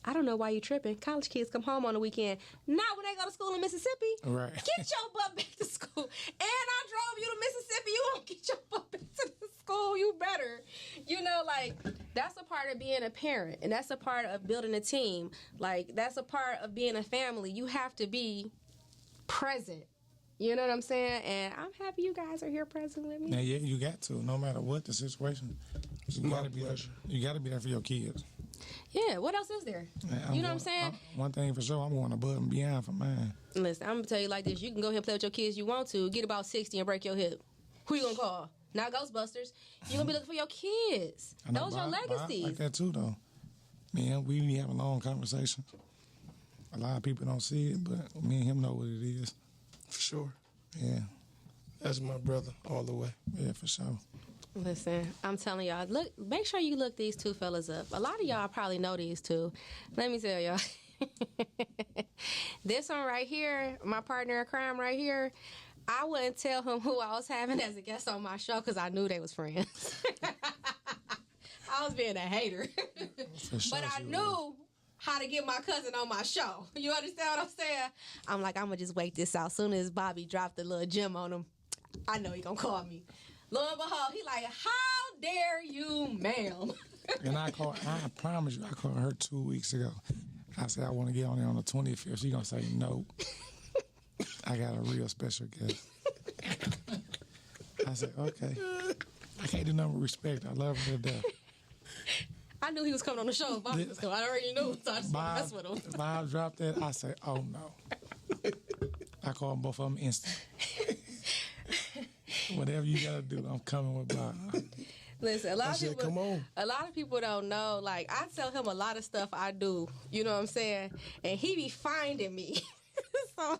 I don't know why you tripping. College kids come home on the weekend. Not when they go to school in Mississippi. Right. Get your butt back to school. And I drove you to Mississippi. You don't get your butt back to the school. You better. You know, like, that's a part of being a parent. And that's a part of building a team. Like, that's a part of being a family. You have to be present. You know what I'm saying? And I'm happy you guys are here present with me. Yeah, you got to. No matter what the situation. You got to be there. You got to be there for your kids. Yeah, what else is there? You know what I'm saying? One thing for sure, I'm going above and beyond for mine. Listen, I'm going to tell you like this. You can go ahead and play with your kids you want to. Get about 60 and break your hip. Who you going to call? Not Ghostbusters. You're going to be looking for your kids. Those are legacies. I like that too, though. Man, we be having long conversations. A lot of people don't see it, but me and him know what it is. For sure. Yeah. That's my brother all the way. Yeah, for sure. Listen, I'm telling y'all, look, make sure you look these two fellas up. A lot of y'all probably know these two. Let me tell y'all. This one right here, my partner in crime right here, I wouldn't tell him who I was having as a guest on my show because I knew they was friends. I was being a hater. But I knew how to get my cousin on my show. You understand what I'm saying? I'm like, I'm going to just wait this out. Soon as Bobby dropped the little gem on him, I know he going to call me. Lo and behold, he like, how dare you, ma'am? And I promise you, I called her 2 weeks ago. I said, I want to get on there on the 25th. She going to say, no. I got a real special guest. I said, okay. I can't do nothing but respect. I love her to death. I knew he was coming on the show. Bob was coming. I already knew, so I just want to mess with him. Bob dropped that. I said, oh, no. I called both of them instant. Whatever you got to do, I'm coming with Bob. Listen, a lot of people don't know. Like, I tell him a lot of stuff I do. You know what I'm saying? And he be finding me. So,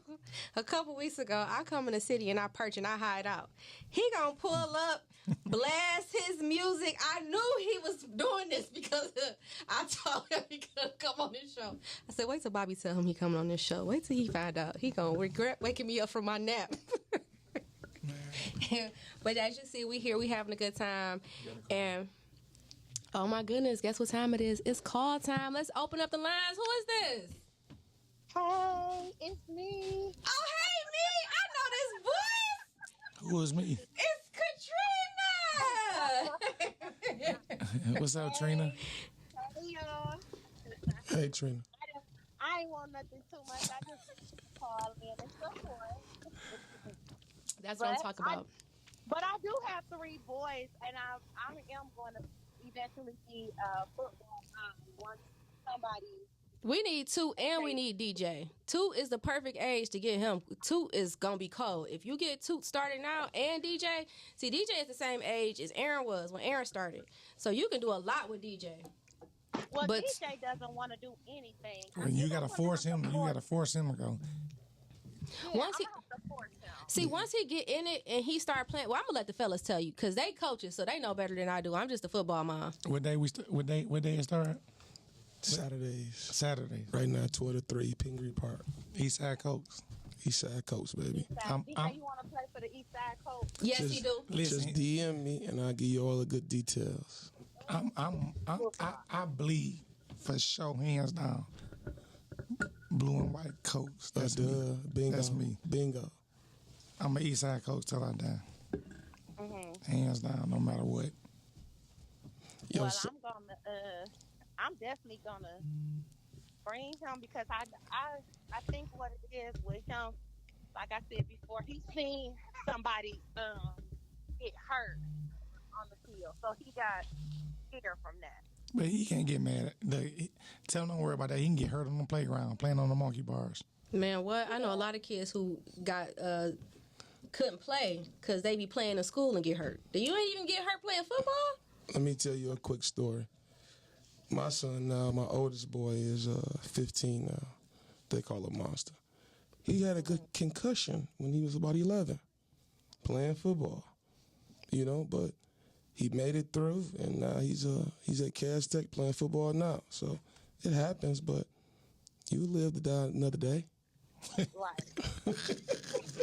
a couple weeks ago, I come in the city and I perch and I hide out. He gonna pull up, blast his music. I knew he was doing this because I told him he couldn't come on this show. I said, wait till Bobby tell him he coming on this show. Wait till he find out. He gonna regret waking me up from my nap. But as you see, we here, we having a good time. And oh my goodness, guess what time it is? It's call time. Let's open up the lines. Who is this? Hey, it's me. Oh, hey, me. I know this voice. Who is me? It's Katrina. What's up, Trina? Hey, y'all. Hey, Trina. I ain't want nothing too much. I just call in and support. That's what I'm talking about. But I do have 3 boys, and I am going to eventually be football once somebody We need Two and we need DJ. Two is the perfect age to get him. Two is going to be cold. If you get Two started now and DJ, see, DJ is the same age as Aaron was when Aaron started. So you can do a lot with DJ. Well, But- DJ doesn't want to do anything. When you gotta force him, you gotta force him to go. Yeah, Once he- I'm gonna have to force him. See, once he get in it and he start playing, well, I'm going to let the fellas tell you because they coaches, so they know better than I do. I'm just a football mom. What day what day it start? Saturdays. Saturday. Right now, 2 to 3, Pingree Park. Eastside Cokes. Eastside Coast, baby. DJ, you want to play for the East Side Coach? Yes, he do. Listen, Just DM me and I'll give you all the good details. I bleed for sure, hands down. Blue and white Cokes. That's Duh. me. Bingo. That's me. Bingo. I'm an Eastside Coach till I die. Hands down, no matter what. Yo, Well, so- I'm definitely gonna bring him because I think what it is with him, like I said before, he's seen somebody get hurt on the field, so he got scared from that. But he can't get mad. Tell him don't worry about that. He can get hurt on the playground playing on the monkey bars. Man, what? I know a lot of kids who got couldn't play because they be playing in school and get hurt. Do you ain't even get hurt playing football? Let me tell you a quick story. My son now, my oldest boy is 15 now. They call him Monster. He had a good concussion when he was about 11 playing football, you know, but he made it through, and now he's at Cass Tech playing football now. So it happens, but you live to die another day. Right.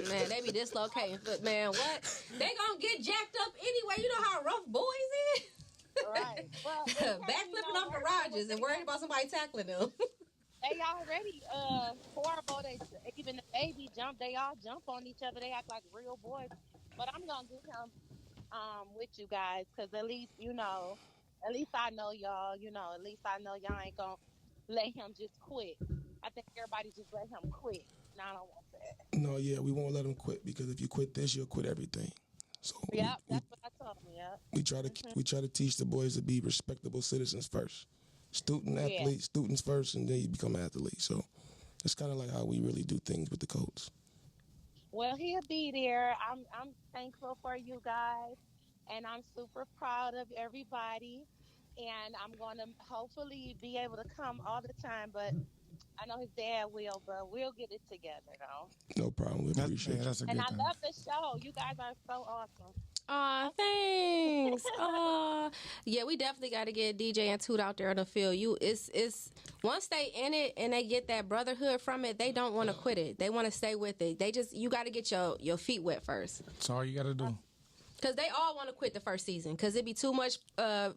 Man, they be dislocating foot. Man, what? They gonna get jacked up anyway. You know how rough boys is. Right. Well, Backflipping off garages and worried about somebody tackling them. They already horrible. Even the baby jump. They all jump on each other. They act like real boys. But I'm gonna get him with you guys because at least I know y'all. At least I know y'all ain't gonna let him just quit. I think everybody just let him quit. No, I don't want that. No, yeah, we won't let him quit because if you quit this, you'll quit everything. So Yep, that's what I told him. Yep. we try to teach the boys to be respectable citizens first. Students first, and then you become athletes. So it's kind of like how we really do things with the Colts. Well, he'll be there. I'm thankful for you guys, and I'm super proud of everybody. And I'm going to hopefully be able to come all the time, but I know his dad will, but we'll get it together, though. No problem. We appreciate you. That's a good And I thing. love the show. You guys are so awesome. Aw, thanks. Aw. Yeah, we definitely got to get DJ and Toot out there on the field. It's once they in it and they get that brotherhood from it, they don't want to quit it. They want to stay with it. You got to get your feet wet first. That's all you got to do. Because they all want to quit the first season because it'd be too much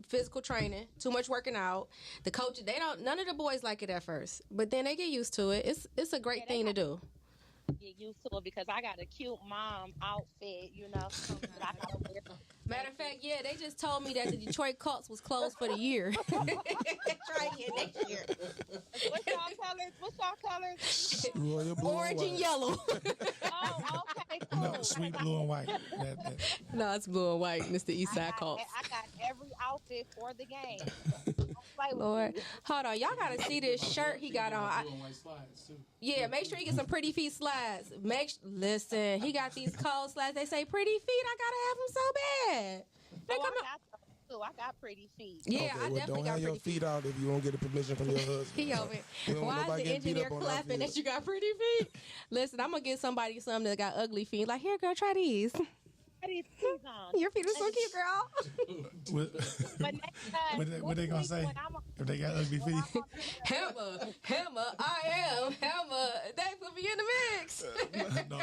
physical training, too much working out. The coaches, none of the boys like it at first, but then they get used to it. It's a great thing to do. Get used to it because I got a cute mom outfit, that I gotta wear. Matter of fact, yeah, they just told me that the Detroit Colts was closed for the year. Try again next year. What's y'all colors? Royal blue Orange and white. yellow. Oh, okay, cool. No, sweet blue and white. No, it's blue and white, Mr. Eastside Colts. I got every outfit for the game. Don't play with Lord, me. hold on, y'all gotta see this shirt he got on. Yeah, make sure you get some pretty feet slides. Listen, he got these cold slides. They say pretty feet. I gotta have them so bad. They Oh, come I up. got those too. I got pretty feet. Yeah, Okay, I well, definitely don't got have your pretty feet. feet out if you won't get a permission from your husband. He over. We don't want Why is nobody the getting beat engineer up on our clapping field. that you got pretty feet? Listen, I'm gonna get somebody some that got ugly feet. Like, here, girl, try these. Put these feet on. Your feet are so cute, girl. But next time, What they gonna say if they got ugly feet? Hammer, I am Hammer. They put me in the mix. No,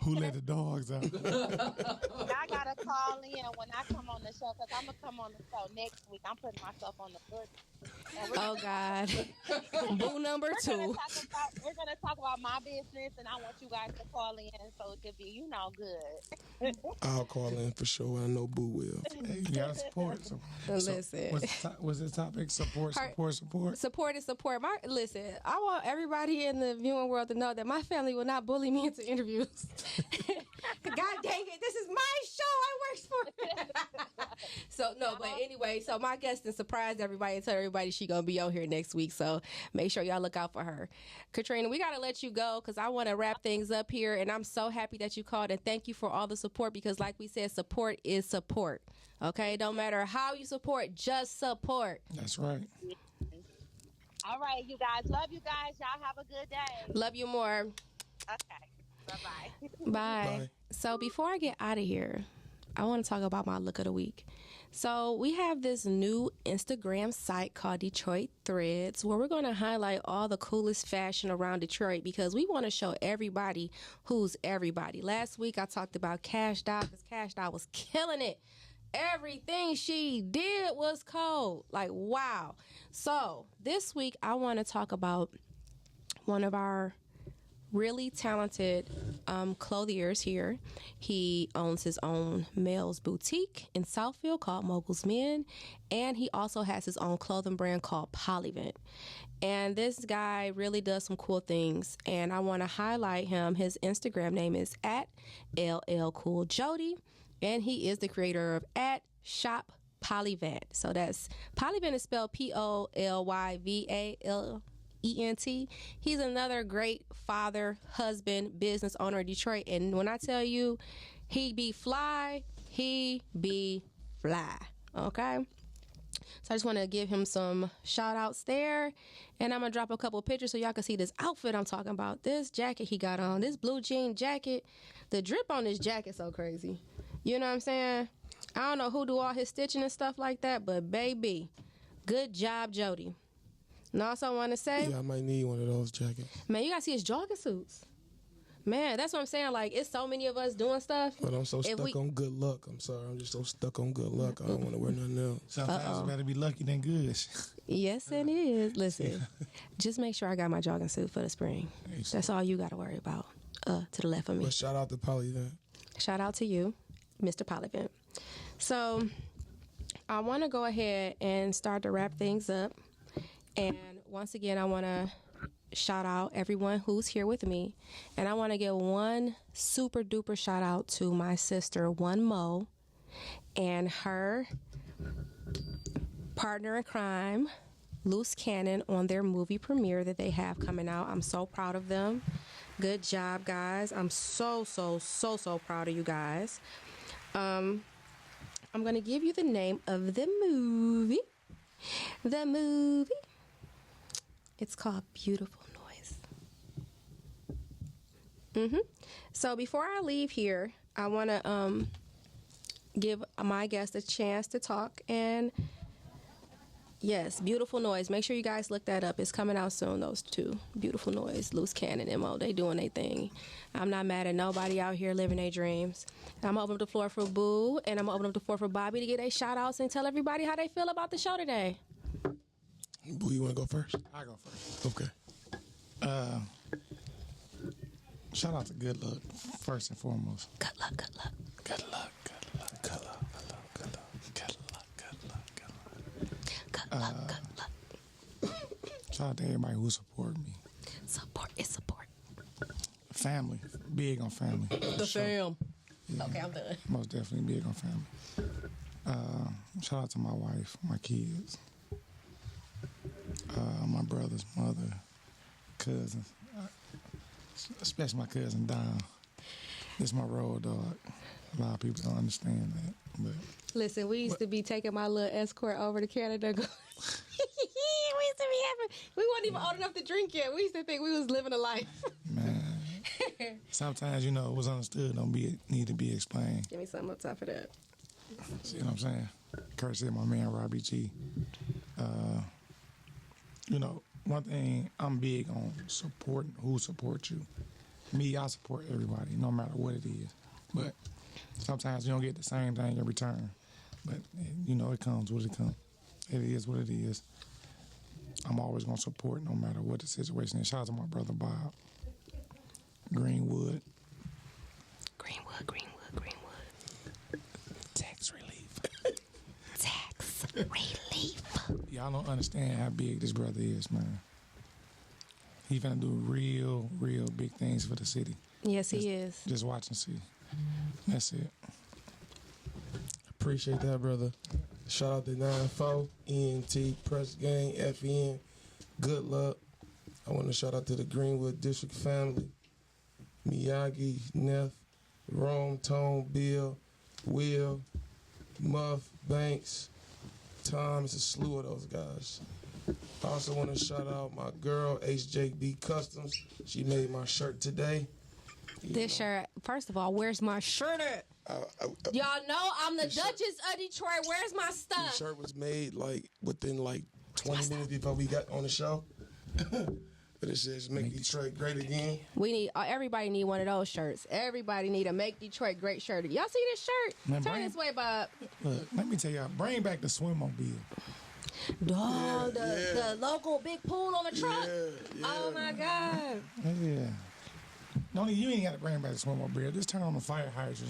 who let the dogs out? I gotta call in when I come on the show because I'm gonna come on the show next week. I'm putting myself on the book. Oh God, boo number two. We're gonna talk about my business, and I want you guys to call in so it could be, good. I'll call in for sure. I know Boo will. Hey, you gotta support. So, Listen. what's the topic? Support. Support is support. Listen, I want everybody in the viewing world to know that my family will not bully me into interviews. God dang it, this is my show. I work for. So no, but anyway, so my guest and surprised everybody and tell everybody she gonna be on here next week. So make sure y'all look out for her. Katrina, we gotta let you go because I want to wrap things up here. And I'm so happy that you called and thank you for all the support because, like we said, support is support. Okay, don't matter how you support, just support. That's right. All right, you guys. Love you guys. Y'all have a good day. Love you more. Okay. Bye-bye. Bye. Bye. So before I get out of here, I want to talk about my look of the week. So we have this new Instagram site called Detroit Threads where we're going to highlight all the coolest fashion around Detroit because we want to show everybody who's everybody. Last week I talked about Cash Doll because Cash Doll was killing it. Everything she did was cold. Like, wow. So this week I want to talk about one of our really talented clothiers here. He owns his own male's boutique in Southfield called Moguls Men, and he also has his own clothing brand called Polyvent. And this guy really does some cool things, and I want to highlight him. His Instagram name is @LLCoolJody, and he is the creator of @Shop Polyvent. So that's Polyvent is spelled POLYVALENT. He's another great father, husband, business owner in Detroit. And when I tell you he be fly, he be fly. Okay? So I just want to give him some shout outs there. And I'm going to drop a couple pictures so y'all can see this outfit I'm talking about. This jacket he got on, this blue jean jacket. The drip on this jacket so crazy. You know what I'm saying? I don't know who do all his stitching and stuff like that, but baby, good job, Jody. And I also want to say, Yeah, I might need one of those jackets. man, you got to see his jogging suits. Man, that's what I'm saying. Like, it's so many of us doing stuff. But I'm so If stuck we- on good luck. I'm sorry. I'm just so stuck on good luck. I don't want to wear nothing else. Sometimes you better be lucky than good. Yes, it is. Listen, just make sure I got my jogging suit for the spring. That's all you got to worry about. To the left of me. But shout out to Polyvent. Shout out to you, Mr. Polyvent. So I want to go ahead and start to wrap things up. And once again, I want to shout out everyone who's here with me. And I want to give one super duper shout out to my sister, One Mo, and her partner in crime, Loose Cannon, on their movie premiere that they have coming out. I'm so proud of them. Good job, guys. I'm so proud of you guys. I'm going to give you the name of the movie. The movie. It's called Beautiful Noise. So before I leave here, I want to give my guest a chance to talk. And yes, Beautiful Noise. Make sure you guys look that up. It's coming out soon, those two. Beautiful Noise, Loose Cannon, MO. They doing their thing. I'm not mad at nobody out here living their dreams. I'm going to open up the floor for Boo, and I'm going to open up the floor for Bobby to get their shout-outs and tell everybody how they feel about the show today. Boo, you want to go first? I go first. Okay. Shout out to Good Luck, first and foremost. Good luck, good luck. Good luck, good luck, good luck, good luck, good luck, good luck, good luck, good luck. Good luck, good luck. Shout out to everybody who support me. Support is support. Family, big on family. The fam. Okay, I'm done. Most definitely big on family. Shout out to my wife, my kids, my brother's mother, cousins, especially my cousin Don. This is my road dog. A lot of people don't understand that, but Listen, we used to be taking my little escort over to Canada. We used to be having, we weren't even old enough to drink yet. We used to think we was living a life. man, sometimes what's understood don't need to be explained. Give me something on top of that. See what I'm saying? Courtesy of my man Robbie G. One thing I'm big on supporting who supports you. Me, I support everybody, no matter what it is. But sometimes you don't get the same thing in return. But it comes what it comes. It is what it is. I'm always gonna support no matter what the situation is. Shout out to my brother Bob. Greenwood. Greenwood. Tax relief. Tax relief. Y'all don't understand how big this brother is, man. He finna do real, real big things for the city. Yes, he is. Just watch and see. That's it. Appreciate that, brother. Shout out to 94, ENT, Press Gang, FEN, Good Luck. I want to shout out to the Greenwood District family, Miyagi, Neff, Rome, Tone, Bill, Will, Muff, Banks, Tom. It's a slew of those guys. I also want to shout out my girl, HJB Customs. She made my shirt today. This shirt, first of all, where's my shirt at? Y'all know I'm the Duchess of Detroit. Where's my The stuff? shirt was made within 20 minutes before we got on the show. But it says "Make Detroit Great Again." We need everybody need one of those shirts. Everybody need a Make Detroit Great shirt. Y'all see this shirt? Man, Turn this way, Bob. Look, let me tell y'all, bring back the swimmobile. Dog, the local big pool on the truck. Oh my God. Yeah. No, you ain't got to bring back the swimmobile. Just turn on the fire hydrants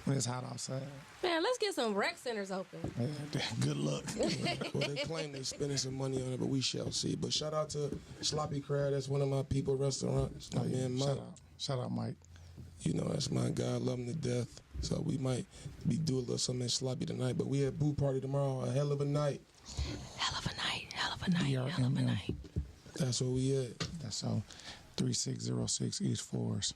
when it's hot outside. Man, let's get some rec centers open. Yeah, good luck. Well, they claim they're spending some money on it, but we shall see. But shout out to Sloppy Crab. That's one of my people restaurants. My man Mike. Shout out, Mike. You know, that's my guy. I love him to death. So we might be doing a little something at Sloppy tonight. But we at Boo Party tomorrow. A hell of a night. Hell of a night. Hell of a night. Hell of a night. That's where we at. That's all. 3606 East Forest.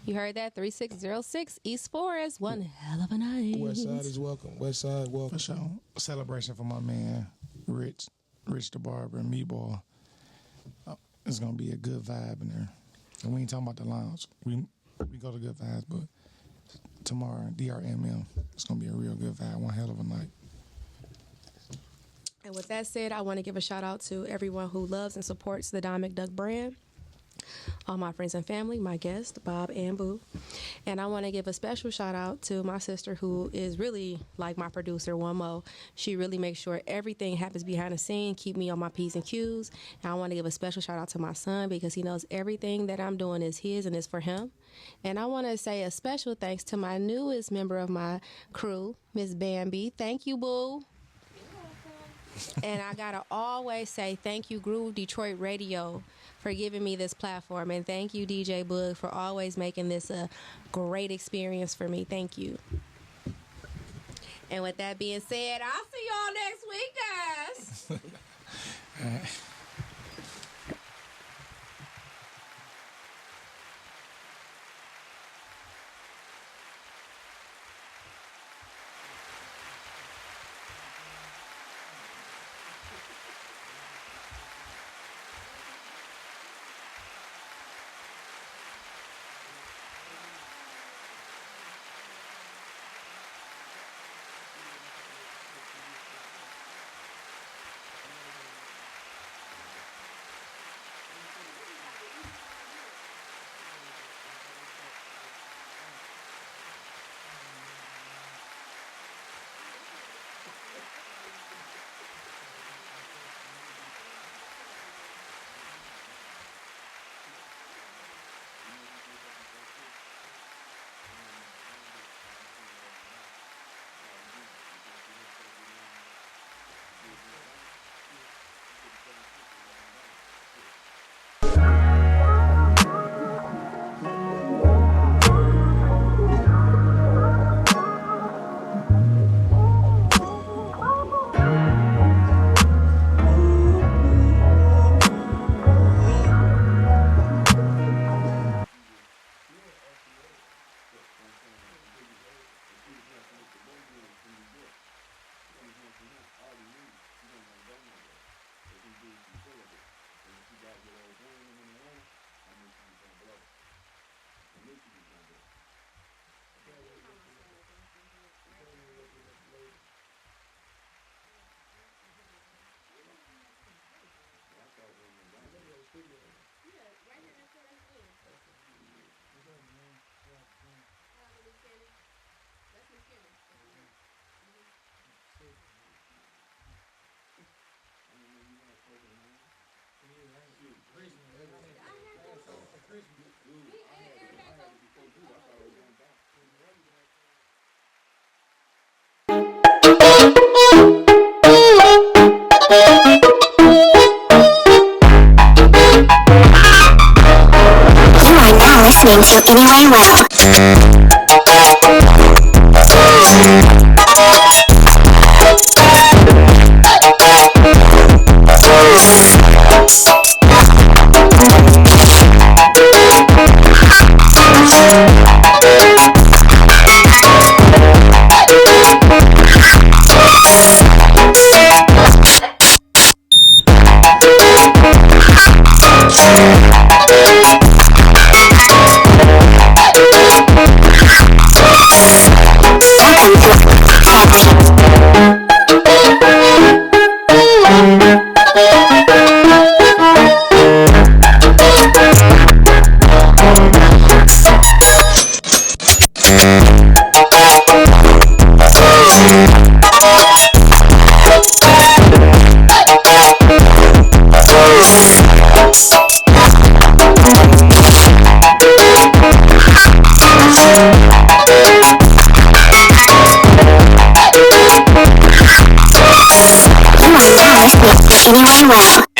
You heard that? 3606 East Forest. One hell of a night. West Side is welcome. West Side, welcome. For sure. Celebration for my man, Rich the Barber, and Meatball. It's going to be a good vibe in there. And we ain't talking about the lounge. We go to good vibes, but tomorrow, DRMM, it's going to be a real good vibe. One hell of a night. And with that said, I want to give a shout out to everyone who loves and supports the Don McDuck brand. All my friends and family, my guests, Bob and Boo. And I want to give a special shout out to my sister who is really like my producer, One Mo. She really makes sure everything happens behind the scene, keep me on my P's and Q's. And I want to give a special shout out to my son because he knows everything that I'm doing is his and is for him. And I want to say a special thanks to my newest member of my crew, Miss Bambi. Thank you, Boo. And I got to always say thank you, Groove Detroit Radio, for giving me this platform. And thank you, DJ Boog, for always making this a great experience for me. Thank you. And with that being said, I'll see y'all next week, guys. You are now listening to Anyway Well. well.